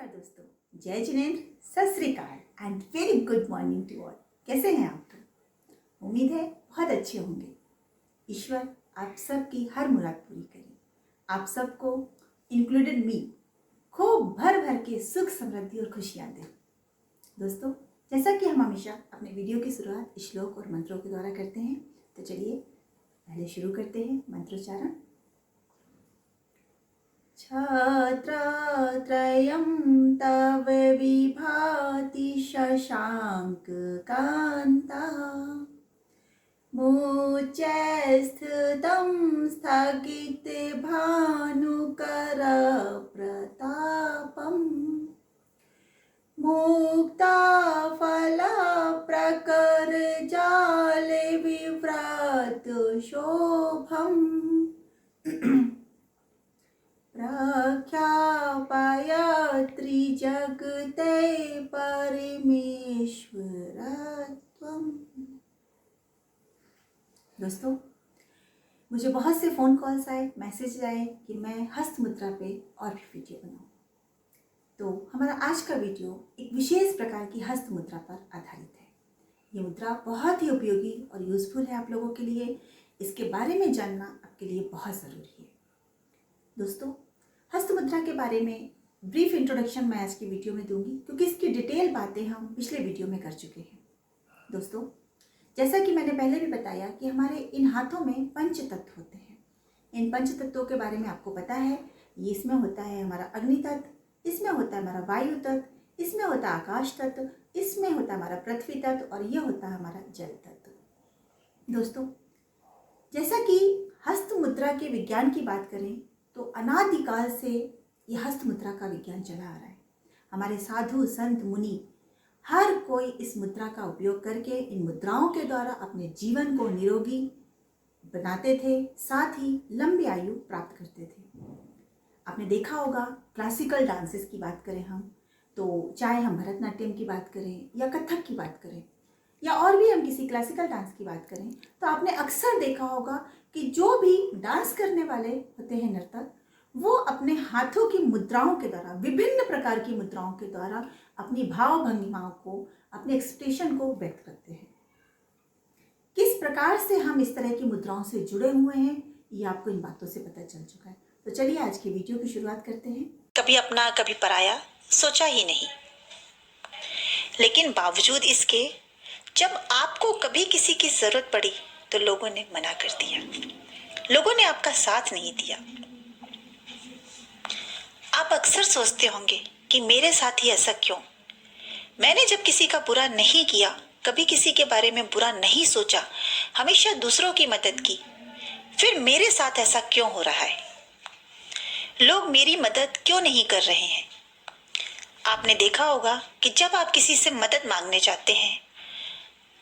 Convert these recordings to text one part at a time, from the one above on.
नमस्कार दोस्तों, जय Jinendra, Sat Sri Akal and very good morning to all. कैसे हैं आप? उम्मीद है बहुत अच्छे होंगे। ईश्वर आप सबकी हर मुराद पूरी करे, आप सबको इंक्लूडेड मी खूब भर भर के सुख समृद्धि और खुशियाँ दे। दोस्तों, जैसा कि हम हमेशा अपने वीडियो की शुरुआत श्लोक और मंत्रों के द्वारा करते हैं, तो चलिए पहले शुरू करते हैं मंत्रोच्चारण। छत्रत्रयं तव विभाति शशाङ्ककान्ता मुच्यस्थितं स्थगितभानुकरप्रतापम् मुक्ताफलप्रकरजाले विव्रतशोभम् प्रख्यापयत्रिजगते परमेश्वरत्वम्। दोस्तों, मुझे बहुत से फ़ोन कॉल्स आए, मैसेज आए कि मैं हस्त मुद्रा पे और भी वीडियो बनाऊं। तो हमारा आज का वीडियो एक विशेष प्रकार की हस्त मुद्रा पर आधारित है। ये मुद्रा बहुत ही उपयोगी और यूज़फुल है आप लोगों के लिए। इसके बारे में जानना आपके लिए बहुत ज़रूरी है। दोस्तों, हस्त मुद्रा के बारे में ब्रीफ इंट्रोडक्शन मैं आज की वीडियो में दूंगी, क्योंकि इसकी डिटेल बातें हम पिछले वीडियो में कर चुके हैं। दोस्तों, जैसा कि मैंने पहले भी बताया कि हमारे इन हाथों में पंच तत्व होते हैं। इन पंच तत्वों के बारे में आपको पता है। ये इसमें होता है हमारा अग्नि तत्व, इसमें होता है हमारा वायु तत्व, इसमें होता है आकाश तत्व, इसमें होता है हमारा पृथ्वी तत्व और ये होता है हमारा जल तत्व। दोस्तों, जैसा कि हस्त मुद्रा के विज्ञान की बात करें तो अनादिकाल से यह हस्त मुद्रा का विज्ञान चला आ रहा है। हमारे साधु संत मुनि हर कोई इस मुद्रा का उपयोग करके इन मुद्राओं के द्वारा अपने जीवन को निरोगी बनाते थे, साथ ही लंबी आयु प्राप्त करते थे। आपने देखा होगा, क्लासिकल डांसेस की बात करें हम तो, चाहे हम भरतनाट्यम की बात करें या कथक की बात करें या और भी हम किसी क्लासिकल डांस की बात करें, तो आपने अक्सर देखा होगा कि जो भी डांस करने वाले होते हैं नर्तक, वो अपने हाथों की मुद्राओं के द्वारा, विभिन्न प्रकार की मुद्राओं के द्वारा अपनी भाव भंगिमाओं को, अपने एक्सप्रेशन को व्यक्त करते हैं। किस प्रकार से हम इस तरह की मुद्राओं से जुड़े हुए हैं, ये आपको इन बातों से पता चल चुका है। तो चलिए आज की वीडियो की शुरुआत करते हैं। कभी अपना कभी पराया सोचा ही नहीं, लेकिन बावजूद इसके जब आपको कभी किसी की जरूरत पड़ी तो लोगों ने मना कर दिया, लोगों ने आपका साथ नहीं दिया। आप अक्सर सोचते होंगे कि मेरे साथ ही ऐसा क्यों? मैंने जब किसी का बुरा नहीं किया, कभी किसी के बारे में बुरा नहीं सोचा, हमेशा दूसरों की मदद की, फिर मेरे साथ ऐसा क्यों हो रहा है? लोग मेरी मदद क्यों नहीं कर रहे हैं? आपने देखा होगा कि जब आप किसी से मदद मांगने जाते हैं,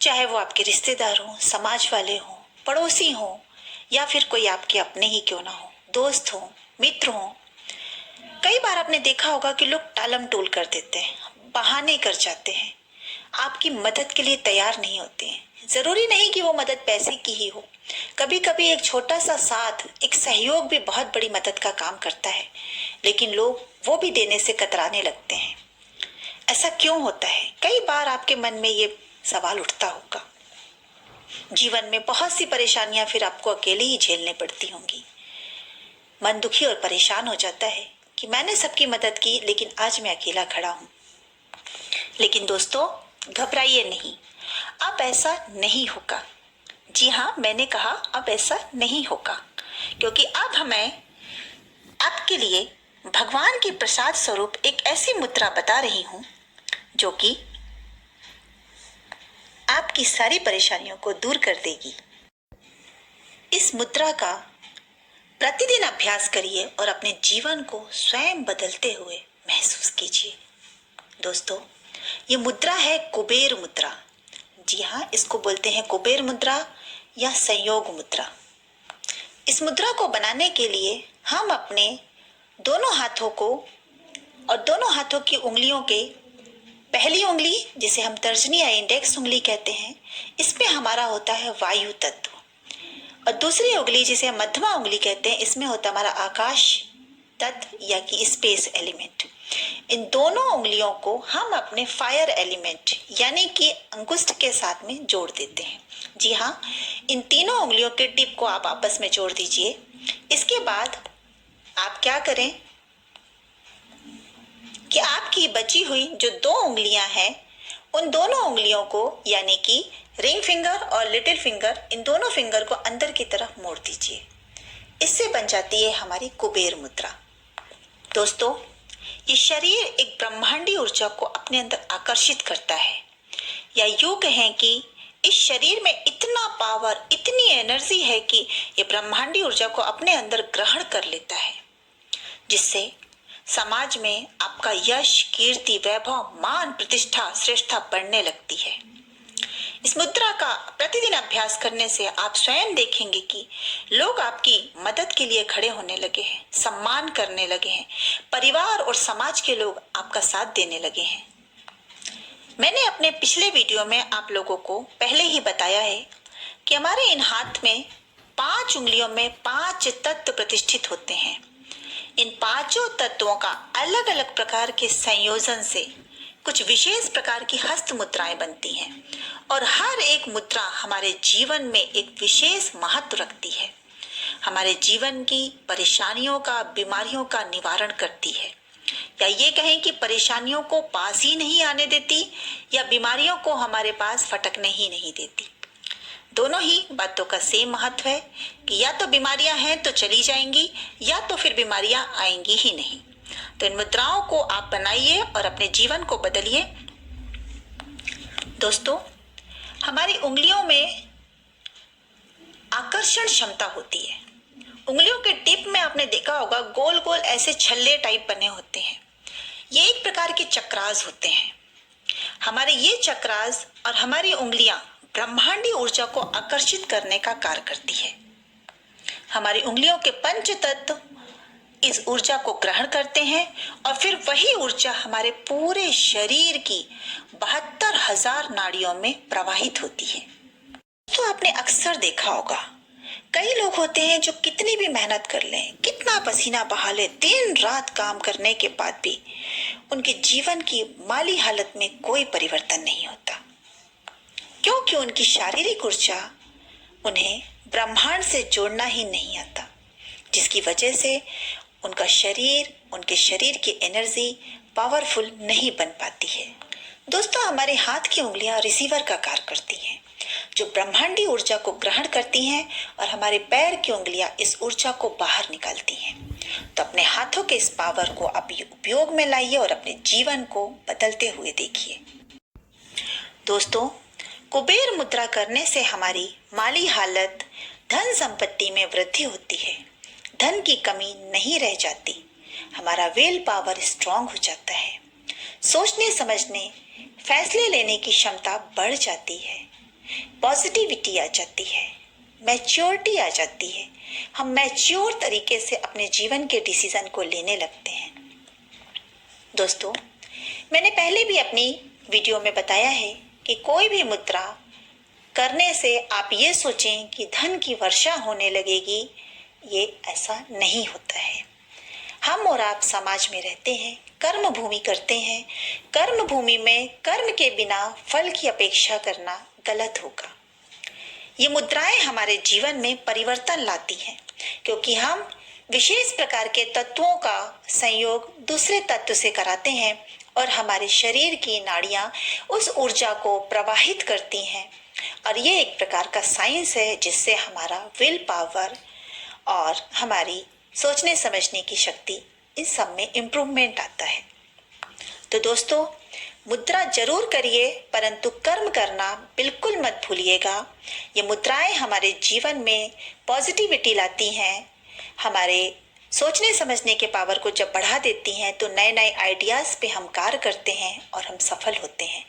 चाहे वो आपके रिश्तेदार हों, समाज वाले हों, पड़ोसी हों या फिर कोई आपके अपने ही क्यों ना हो, दोस्त हों, मित्र हों, कई बार आपने देखा होगा कि लोग टालम टोल कर देते हैं, बहाने कर जाते हैं, आपकी मदद के लिए तैयार नहीं होते हैं। जरूरी नहीं कि वो मदद पैसे की ही हो, कभी कभी एक छोटा सा साथ, एक सहयोग भी बहुत बड़ी मदद का काम करता है, लेकिन लोग वो भी देने से कतराने लगते हैं। ऐसा क्यों होता है? कई बार आपके मन में ये सवाल उठता होगा। जीवन में बहुत सी परेशानियां फिर आपको अकेले ही झेलने पड़ती होंगी। मन दुखी और परेशान हो जाता है कि मैंने सबकी मदद की, लेकिन आज मैं अकेला खड़ा हूं। लेकिन दोस्तों, घबराइए नहीं, अब ऐसा नहीं होगा। जी हाँ, मैंने कहा अब ऐसा नहीं होगा, क्योंकि अब हमें आपके लिए भगवान की प्रसाद स्वरूप एक ऐसी मुद्रा बता रही हूं जो कि आपकी सारी परेशानियों को दूर कर देगी। इस मुद्रा का प्रतिदिन अभ्यास करिए और अपने जीवन को स्वयं बदलते हुए महसूस कीजिए। दोस्तों, ये मुद्रा है कुबेर मुद्रा। जी हाँ, इसको बोलते हैं कुबेर मुद्रा या संयोग मुद्रा। इस मुद्रा को बनाने के लिए हम अपने दोनों हाथों को और दोनों हाथों की उंगलियों के पहली उंगली, जिसे हम तर्जनी या इंडेक्स उंगली कहते हैं, इसमें हमारा होता है वायु तत्व, और दूसरी उंगली जिसे हम मध्यमा उंगली कहते हैं, इसमें होता है हमारा आकाश तत्व या कि स्पेस एलिमेंट। इन दोनों उंगलियों को हम अपने फायर एलिमेंट यानी कि अंगुष्ठ के साथ में जोड़ देते हैं। जी हाँ, इन तीनों उंगलियों के टिप को आप आपस में जोड़ दीजिए। इसके बाद आप क्या करें कि आपकी बची हुई जो दो उंगलियां हैं, उन दोनों उंगलियों को यानी कि रिंग फिंगर और लिटिल फिंगर, इन दोनों फिंगर को अंदर की तरफ मोड़ दीजिए। इससे बन जाती है हमारी कुबेर मुद्रा। दोस्तों, ये शरीर एक ब्रह्मांडी ऊर्जा को अपने अंदर आकर्षित करता है, या यूं कहें कि इस शरीर में इतना पावर, इतनी एनर्जी है कि ये ब्रह्मांडी ऊर्जा को अपने अंदर ग्रहण कर लेता है, जिससे समाज में आपका यश, कीर्ति, वैभव, मान, प्रतिष्ठा, श्रेष्ठता बढ़ने लगती है। इस मुद्रा का प्रतिदिन अभ्यास करने से आप स्वयं देखेंगे कि लोग आपकी मदद के लिए खड़े होने लगे हैं, सम्मान करने लगे हैं, परिवार और समाज के लोग आपका साथ देने लगे हैं। मैंने अपने पिछले वीडियो में आप लोगों को पहले ही बताया है कि हमारे इन हाथ में 5 उंगलियों में 5 तत्व प्रतिष्ठित होते हैं। इन पांचों तत्वों का अलग अलग प्रकार के संयोजन से कुछ विशेष प्रकार की हस्त मुद्राएं बनती हैं, और हर एक मुद्रा हमारे जीवन में एक विशेष महत्व रखती है। हमारे जीवन की परेशानियों का, बीमारियों का निवारण करती है, या ये कहें कि परेशानियों को पास ही नहीं आने देती, या बीमारियों को हमारे पास फटकने ही नहीं देती। दोनों ही बातों का सेम महत्व है कि या तो बीमारियां हैं तो चली जाएंगी, या तो फिर बीमारियां आएंगी ही नहीं। तो इन मुद्राओं को आप बनाइए और अपने जीवन को बदलिए। दोस्तों, हमारी उंगलियों में आकर्षण क्षमता होती है। उंगलियों के टिप में आपने देखा होगा गोल गोल ऐसे छल्ले टाइप बने होते हैं। ये एक प्रकार के चक्रास होते हैं। हमारे ये चक्रास और हमारी उंगलियां ब्रह्मांडी ऊर्जा को आकर्षित करने का कार्य करती है। हमारी उंगलियों के पंच तत्व इस ऊर्जा को ग्रहण करते हैं, और फिर वही ऊर्जा हमारे पूरे शरीर की 72,000 नाड़ियों में प्रवाहित होती है। तो आपने अक्सर देखा होगा कई लोग होते हैं जो कितनी भी मेहनत कर लें, कितना पसीना बहा ले, दिन रात काम करने के बाद भी उनके जीवन की माली हालत में कोई परिवर्तन नहीं होता, क्योंकि उनकी शारीरिक ऊर्जा उन्हें ब्रह्मांड से जोड़ना ही नहीं आता, जिसकी वजह से उनका शरीर, उनके शरीर की एनर्जी पावरफुल नहीं बन पाती है। दोस्तों, हमारे हाथ की उंगलियां रिसीवर का कार्य करती हैं, जो ब्रह्मांडी ऊर्जा को ग्रहण करती हैं, और हमारे पैर की उंगलियां इस ऊर्जा को बाहर निकालती हैं। तो अपने हाथों के इस पावर को आप उपयोग में लाइए और अपने जीवन को बदलते हुए देखिए। दोस्तों, कुबेर मुद्रा करने से हमारी माली हालत, धन संपत्ति में वृद्धि होती है, धन की कमी नहीं रह जाती, हमारा विल पावर स्ट्रांग हो जाता है, सोचने समझने, फैसले लेने की क्षमता बढ़ जाती है, पॉजिटिविटी आ जाती है, मैच्योरिटी आ जाती है। हम मैच्योर तरीके से अपने जीवन के डिसीजन को लेने लगते हैं। दोस्तों, मैंने पहले भी अपनी वीडियो में बताया है कि कोई भी मुद्रा करने से आप ये सोचें कि धन की वर्षा होने लगेगी, ये ऐसा नहीं होता है। हम और आप समाज में रहते हैं, कर्म भूमि करते हैं। कर्म भूमि में कर्म के बिना फल की अपेक्षा करना गलत होगा। ये मुद्राएं हमारे जीवन में परिवर्तन लाती हैं, क्योंकि हम विशेष प्रकार के तत्वों का संयोग दूसरे तत्व से कराते हैं, और हमारे शरीर की नाड़ियां उस ऊर्जा को प्रवाहित करती हैं। और ये एक प्रकार का साइंस है, जिससे हमारा विल पावर और हमारी सोचने समझने की शक्ति, इन सब में इम्प्रूवमेंट आता है। तो दोस्तों, मुद्रा जरूर करिए, परंतु कर्म करना बिल्कुल मत भूलिएगा। ये मुद्राएं हमारे जीवन में पॉजिटिविटी लाती हैं, हमारे सोचने समझने के पावर को जब बढ़ा देती हैं, तो नए नए आइडियाज पे हम कार्य करते हैं और हम सफल होते हैं।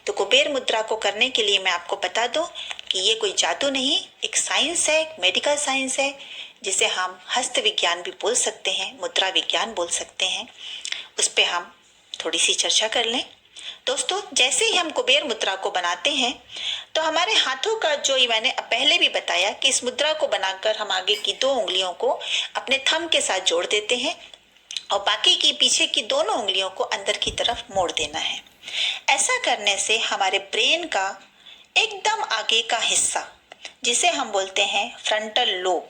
तो कुबेर मुद्रा को करने के लिए मैं आपको बता दूं कि ये कोई जादू नहीं, एक साइंस है, एक मेडिकल साइंस है, जिसे हम हस्त विज्ञान भी बोल सकते हैं, मुद्रा विज्ञान बोल सकते हैं। उस पर हम थोड़ी सी चर्चा कर लें। दोस्तों, जैसे ही हम कुबेर मुद्रा को बनाते हैं, तो हमारे हाथों का जो मैंने पहले भी बताया कि इस मुद्रा को बनाकर हम आगे की 2 उंगलियों को अपने थंब के साथ जोड़ देते हैं, और बाकी की पीछे की दोनों उंगलियों को अंदर की तरफ मोड़ देना है। ऐसा करने से हमारे ब्रेन का एकदम आगे का हिस्सा, जिसे हम बोलते हैं फ्रंटल लोब,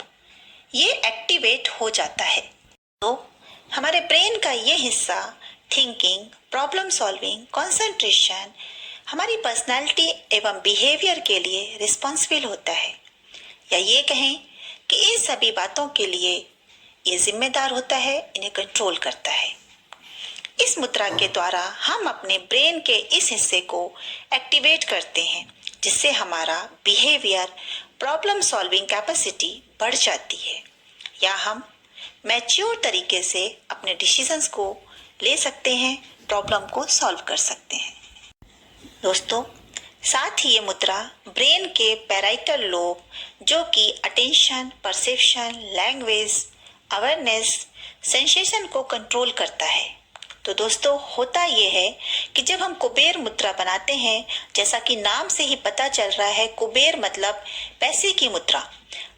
ये एक्टिवेट हो जाता है। तो हमारे ब्रेन का ये हिस्सा थिंकिंग, प्रॉब्लम सॉल्विंग, कंसंट्रेशन, हमारी पर्सनालिटी एवं बिहेवियर के लिए रिस्पॉन्सिबल होता है, या ये कहें कि इन सभी बातों के लिए ये जिम्मेदार होता है, इन्हें कंट्रोल करता है। इस मुद्रा के द्वारा हम अपने ब्रेन के इस हिस्से को एक्टिवेट करते हैं, जिससे हमारा बिहेवियर, प्रॉब्लम सॉल्विंग कैपेसिटी बढ़ जाती है, या हम मैच्योर तरीके से अपने डिसीजंस को ले सकते हैं, प्रॉब्लम को सॉल्व कर सकते हैं। दोस्तों, साथ ही ये मुद्रा ब्रेन के पैराइटल लोब, जो कि attention, perception, language, awareness, sensation को कंट्रोल करता है। तो दोस्तों, होता ये है कि जब हम कुबेर मुद्रा बनाते हैं, जैसा कि नाम से ही पता चल रहा है, कुबेर मतलब पैसे की मुद्रा।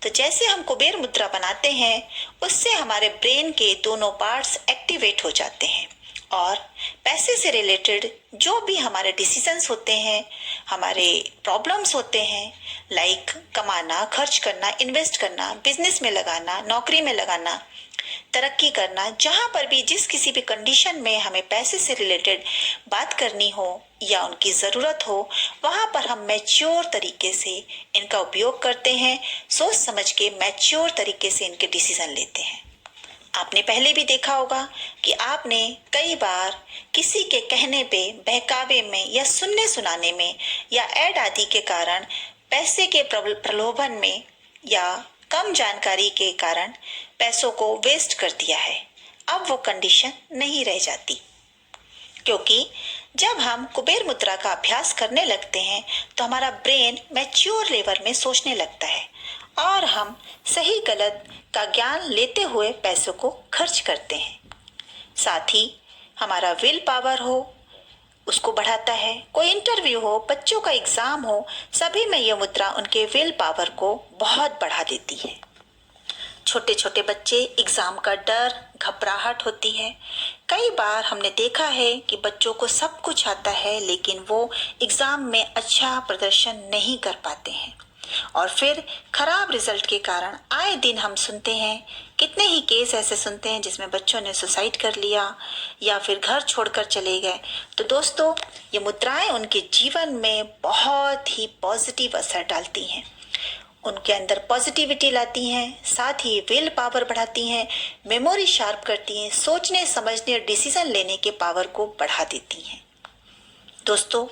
तो जैसे हम कुबेर मुद्रा बनाते हैं, उससे हमारे ब्रेन के दोनों पार्ट्स एक्टिवेट हो जाते हैं और पैसे से रिलेटेड जो भी हमारे डिसीजंस होते हैं, हमारे प्रॉब्लम्स होते हैं, लाइक कमाना, खर्च करना, इन्वेस्ट करना, बिजनेस में लगाना, नौकरी में लगाना, तरक्की करना, जहां पर भी जिस किसी भी कंडीशन में हमें पैसे से रिलेटेड बात करनी हो या उनकी ज़रूरत हो, वहां पर हम मैच्योर तरीके से इनका उपयोग करते हैं, सोच समझ के मैच्योर तरीके से इनके डिसीजन लेते हैं। आपने पहले भी देखा होगा कि आपने कई बार किसी के कहने पे, बहकावे में या सुनने सुनाने में या ऐड आदि के कारण पैसे के प्रलोभन में या कम जानकारी के कारण पैसों को वेस्ट कर दिया है। अब वो कंडीशन नहीं रह जाती, क्योंकि जब हम कुबेर मुद्रा का अभ्यास करने लगते हैं तो हमारा ब्रेन मैच्योर लेवल में सोचने लगता है और हम सही गलत का ज्ञान लेते हुए पैसों को खर्च करते हैं। साथ ही हमारा विल पावर हो, उसको बढ़ाता है। कोई इंटरव्यू हो, बच्चों का एग्जाम हो, सभी में यह मुद्रा उनके विल पावर को बहुत बढ़ा देती है। छोटे छोटे बच्चे, एग्जाम का डर, घबराहट होती है। कई बार हमने देखा है कि बच्चों को सब कुछ आता है, लेकिन वो एग्जाम में अच्छा प्रदर्शन नहीं कर पाते हैं और फिर खराब रिजल्ट के कारण आए दिन हम सुनते हैं, कितने ही केस ऐसे सुनते हैं जिसमें बच्चों ने सुसाइड कर लिया या फिर घर छोड़कर चले गए। तो दोस्तों, ये मुद्राएं उनके जीवन में बहुत ही पॉजिटिव असर डालती हैं, उनके अंदर पॉजिटिविटी लाती हैं, साथ ही विल पावर बढ़ाती हैं, मेमोरी शार्प करती हैं, सोचने समझने और डिसीजन लेने के पावर को बढ़ा देती हैं। दोस्तों,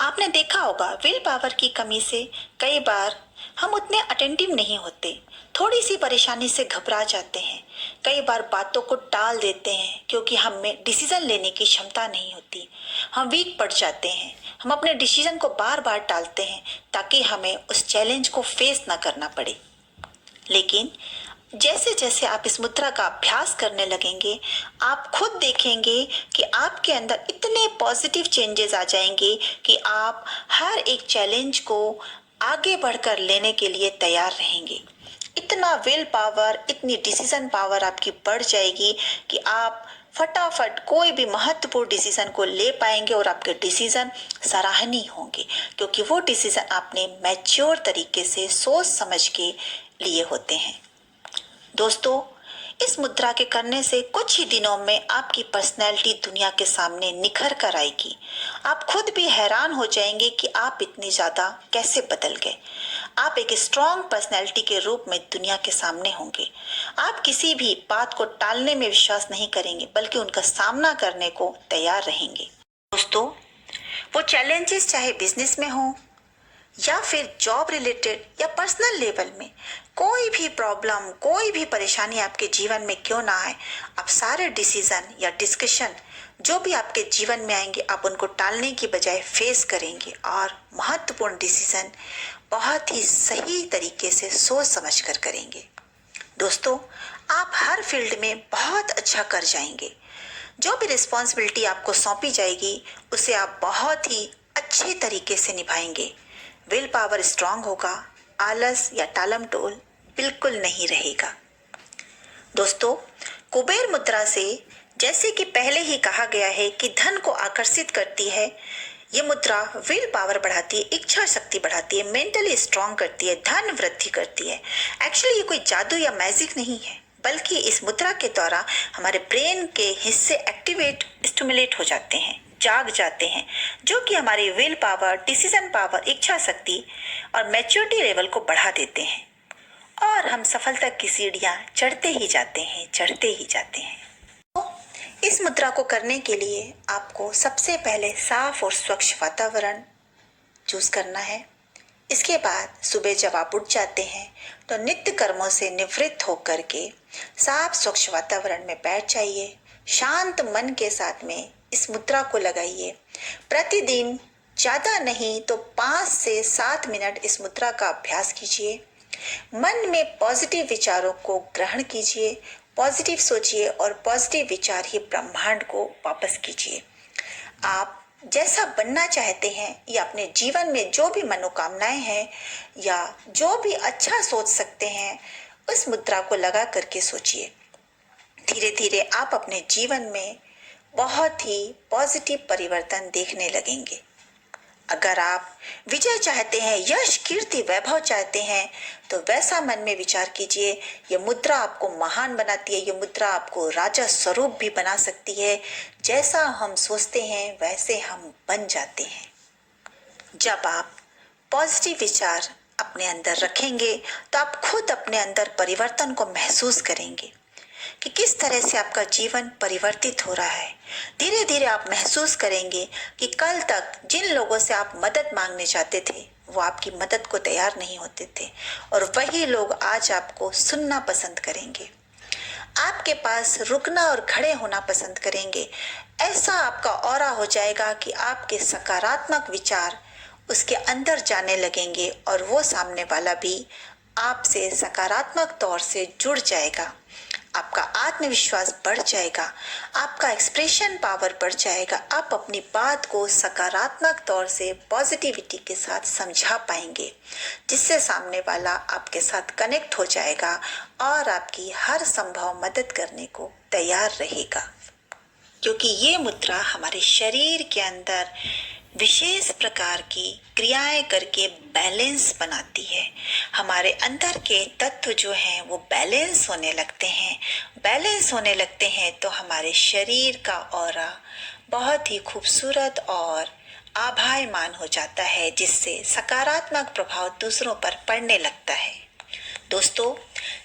आपने देखा होगा विल पावर की कमी से कई बार हम उतने अटेंटिव नहीं होते, थोड़ी सी परेशानी से घबरा जाते हैं, कई बार बातों को टाल देते हैं क्योंकि हम में डिसीजन लेने की क्षमता नहीं होती, हम वीक पड़ जाते हैं, हम अपने डिसीजन को बार बार टालते हैं ताकि हमें उस चैलेंज को फेस ना करना पड़े। लेकिन जैसे जैसे आप इस मुद्रा का अभ्यास करने लगेंगे, आप खुद देखेंगे कि आपके अंदर इतने पॉजिटिव चेंजेस आ जाएंगे कि आप हर एक चैलेंज को आगे बढ़कर लेने के लिए तैयार रहेंगे। इतना विल पावर, इतनी डिसीजन पावर आपकी बढ़ जाएगी कि आप फटाफट कोई भी महत्वपूर्ण डिसीजन को ले पाएंगे और आपके डिसीजन सराहनीय होंगे, क्योंकि वो डिसीजन आपने मैच्योर तरीके से सोच समझ के लिए होते हैं। दोस्तों, इस मुद्रा के करने से कुछ ही दिनों में आपकी पर्सनैलिटी दुनिया के सामने निखर कर आएगी। आप खुद भी हैरान हो जाएंगे कि आप इतनी ज़्यादा कैसे बदल गए। आप एक स्ट्रॉन्ग पर्सनैलिटी के रूप में दुनिया के सामने होंगे। आप किसी भी बात को टालने में विश्वास नहीं करेंगे, बल्कि उनका सामना करने को तैयार रहेंगे। दोस्तों, वो चैलेंजेस चाहे बिजनेस में हो या फिर जॉब रिलेटेड या पर्सनल लेवल में, कोई भी प्रॉब्लम, कोई भी परेशानी आपके जीवन में क्यों ना आए, आप सारे डिसीजन या डिस्कशन जो भी आपके जीवन में आएंगे, आप उनको टालने की बजाय फेस करेंगे और महत्वपूर्ण डिसीजन बहुत ही सही तरीके से सोच समझ कर करेंगे। दोस्तों, आप हर फील्ड में बहुत अच्छा कर जाएंगे। जो भी रिस्पॉन्सिबिलिटी आपको सौंपी जाएगी, उसे आप बहुत ही अच्छे तरीके से निभाएंगे। विल पावर स्ट्रांग होगा, आलस या टालम टोल बिल्कुल नहीं रहेगा। दोस्तों, कुबेर मुद्रा से जैसे कि पहले ही कहा गया है कि धन को आकर्षित करती है, ये मुद्रा विल पावर बढ़ाती है, इच्छा शक्ति बढ़ाती है, मेंटली स्ट्रांग करती है, धन वृद्धि करती है। एक्चुअली ये कोई जादू या मैजिक नहीं है, बल्कि इस मुद्रा के द्वारा हमारे ब्रेन के हिस्से एक्टिवेट स्टिमुलेट हो जाते हैं, जाग जाते हैं, जो कि हमारी विल पावर, डिसीजन पावर, इच्छा शक्ति और मैच्योरिटी लेवल को बढ़ा देते हैं और हम सफलता की सीढ़ियां चढ़ते ही जाते हैं, चढ़ते ही जाते हैं। तो इस मुद्रा को करने के लिए आपको सबसे पहले साफ और स्वच्छ वातावरण चूज करना है। इसके बाद सुबह जब आप उठ जाते हैं तो नित्य कर्मों से निवृत्त होकर के साफ स्वच्छ वातावरण में बैठ जाइए। शांत मन के साथ में इस मुद्रा को लगाइए। प्रतिदिन ज़्यादा नहीं तो 5 से 7 मिनट इस मुद्रा का अभ्यास कीजिए। मन में पॉजिटिव विचारों को ग्रहण कीजिए, पॉजिटिव सोचिए और पॉजिटिव विचार ही ब्रह्मांड को वापस कीजिए। आप जैसा बनना चाहते हैं या अपने जीवन में जो भी मनोकामनाएं हैं या जो भी अच्छा सोच सकते हैं, उस मुद्रा को लगा करके सोचिए। धीरे धीरे आप अपने जीवन में बहुत ही पॉजिटिव परिवर्तन देखने लगेंगे। अगर आप विजय चाहते हैं, यश, कीर्ति, वैभव चाहते हैं, तो वैसा मन में विचार कीजिए। ये मुद्रा आपको महान बनाती है, ये मुद्रा आपको राजा स्वरूप भी बना सकती है। जैसा हम सोचते हैं वैसे हम बन जाते हैं। जब आप पॉजिटिव विचार अपने अंदर रखेंगे तो आप खुद अपने अंदर परिवर्तन को महसूस करेंगे कि किस तरह से आपका जीवन परिवर्तित हो रहा है। धीरे धीरे आप महसूस करेंगे कि कल तक जिन लोगों से आप मदद मांगने जाते थे वो आपकी मदद को तैयार नहीं होते थे और वही लोग आज आपको सुनना पसंद करेंगे, आपके पास रुकना और खड़े होना पसंद करेंगे। ऐसा आपका ऑरा हो जाएगा कि आपके सकारात्मक विचार उसके अंदर जाने लगेंगे और वो सामने वाला भी आपसे सकारात्मक तौर से जुड़ जाएगा। आपका आत्मविश्वास बढ़ जाएगा, आपका एक्सप्रेशन पावर बढ़ जाएगा। आप अपनी बात को सकारात्मक तौर से पॉजिटिविटी के साथ समझा पाएंगे, जिससे सामने वाला आपके साथ कनेक्ट हो जाएगा और आपकी हर संभव मदद करने को तैयार रहेगा। क्योंकि ये मुद्रा हमारे शरीर के अंदर विशेष प्रकार की क्रियाएं करके बैलेंस बनाती है। हमारे अंदर के तत्व जो हैं वो बैलेंस होने लगते हैं। बैलेंस होने लगते हैं तो हमारे शरीर का ऑरा बहुत ही खूबसूरत और आभायमान हो जाता है, जिससे सकारात्मक प्रभाव दूसरों पर पड़ने लगता है। दोस्तों,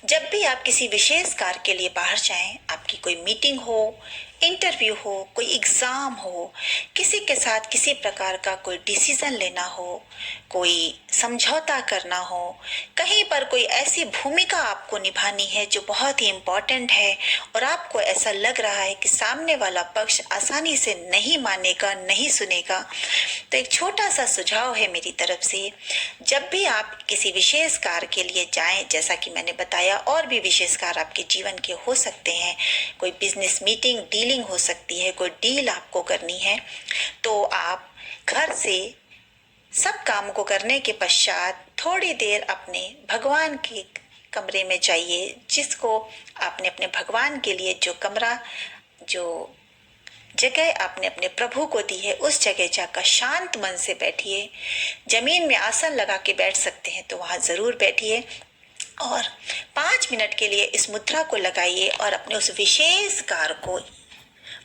जब भी आप किसी विशेष कार्य के लिए बाहर जाएं, आपकी कोई मीटिंग हो, इंटरव्यू हो, कोई एग्ज़ाम हो, किसी के साथ किसी प्रकार का कोई डिसीज़न लेना हो, कोई समझौता करना हो, कहीं पर कोई ऐसी भूमिका आपको निभानी है जो बहुत ही इम्पोर्टेंट है और आपको ऐसा लग रहा है कि सामने वाला पक्ष आसानी से नहीं मानेगा, नहीं सुनेगा, तो एक छोटा सा सुझाव है मेरी तरफ से। जब भी आप किसी विशेष कार्य के लिए जाएं, जैसा कि मैंने बताया, और भी विशेष कार्य आपके जीवन के हो सकते हैं, कोई बिजनेस मीटिंग, डीलिंग हो सकती है, कोई डील आपको करनी है, तो आप घर से सब काम को करने के पश्चात थोड़ी देर अपने भगवान के कमरे में जाइए, जिसको आपने अपने भगवान के लिए जो कमरा, जो जगह आपने अपने प्रभु को दी है, उस जगह जाकर शांत मन से बैठिए। जमीन में आसन लगा के बैठ सकते हैं तो वहाँ ज़रूर बैठिए और 5 मिनट के लिए इस मुद्रा को लगाइए और अपने उस विशेष कार्य को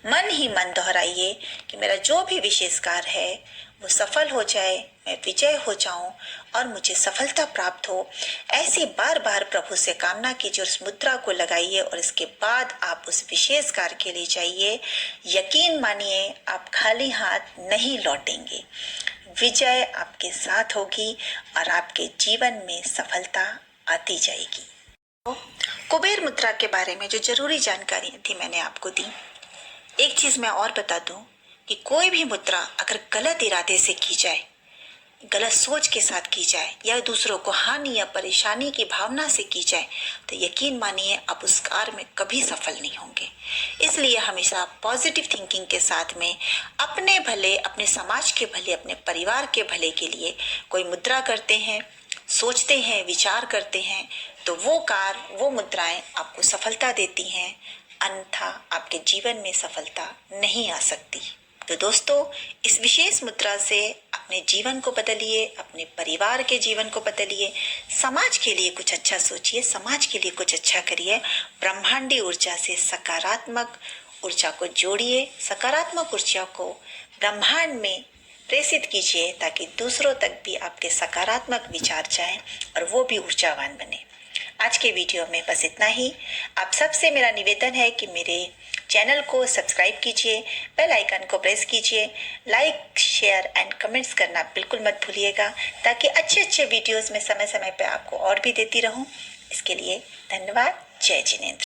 मन ही मन दोहराइए कि मेरा जो भी विशेष कार्य है वो सफल हो जाए, मैं विजय हो जाऊं और मुझे सफलता प्राप्त हो। ऐसी बार बार प्रभु से कामना कीजिए, उस मुद्रा को लगाइए और इसके बाद आप उस विशेष कार्य के लिए जाइए। यकीन मानिए, आप खाली हाथ नहीं लौटेंगे। विजय आपके साथ होगी और आपके जीवन में सफलता आती जाएगी। कुबेर मुद्रा के बारे में जो जरूरी जानकारी थी मैंने आपको दी। एक चीज मैं और बता दूं कि कोई भी मुद्रा अगर गलत इरादे से की जाए, गलत सोच के साथ की जाए या दूसरों को हानि या परेशानी की भावना से की जाए, तो यकीन मानिए आप उस कार्य में कभी सफल नहीं होंगे। इसलिए हमेशा पॉजिटिव थिंकिंग के साथ में अपने भले, अपने समाज के भले, अपने परिवार के भले के लिए कोई मुद्रा करते हैं, सोचते हैं, विचार करते हैं, तो वो कार्य, वो मुद्राएं आपको सफलता देती हैं, अन्यथा आपके जीवन में सफलता नहीं आ सकती। तो दोस्तों, इस विशेष मुद्रा से अपने जीवन को बदलिए, अपने परिवार के जीवन को बदलिए, समाज के लिए कुछ अच्छा सोचिए, समाज के लिए कुछ अच्छा करिए। ब्रह्मांडी ऊर्जा से सकारात्मक ऊर्जा को जोड़िए, सकारात्मक ऊर्जा को ब्रह्मांड में प्रेषित कीजिए ताकि दूसरों तक भी आपके सकारात्मक विचार जाएं और वो भी ऊर्जावान बने। आज के वीडियो में बस इतना ही। आप सबसे मेरा निवेदन है कि मेरे चैनल को सब्सक्राइब कीजिए, बेल आइकन को प्रेस कीजिए, लाइक शेयर एंड कमेंट्स करना बिल्कुल मत भूलिएगा ताकि अच्छे अच्छे वीडियोस में समय समय पर आपको और भी देती रहूं। इसके लिए धन्यवाद। जय जिनेंद्र।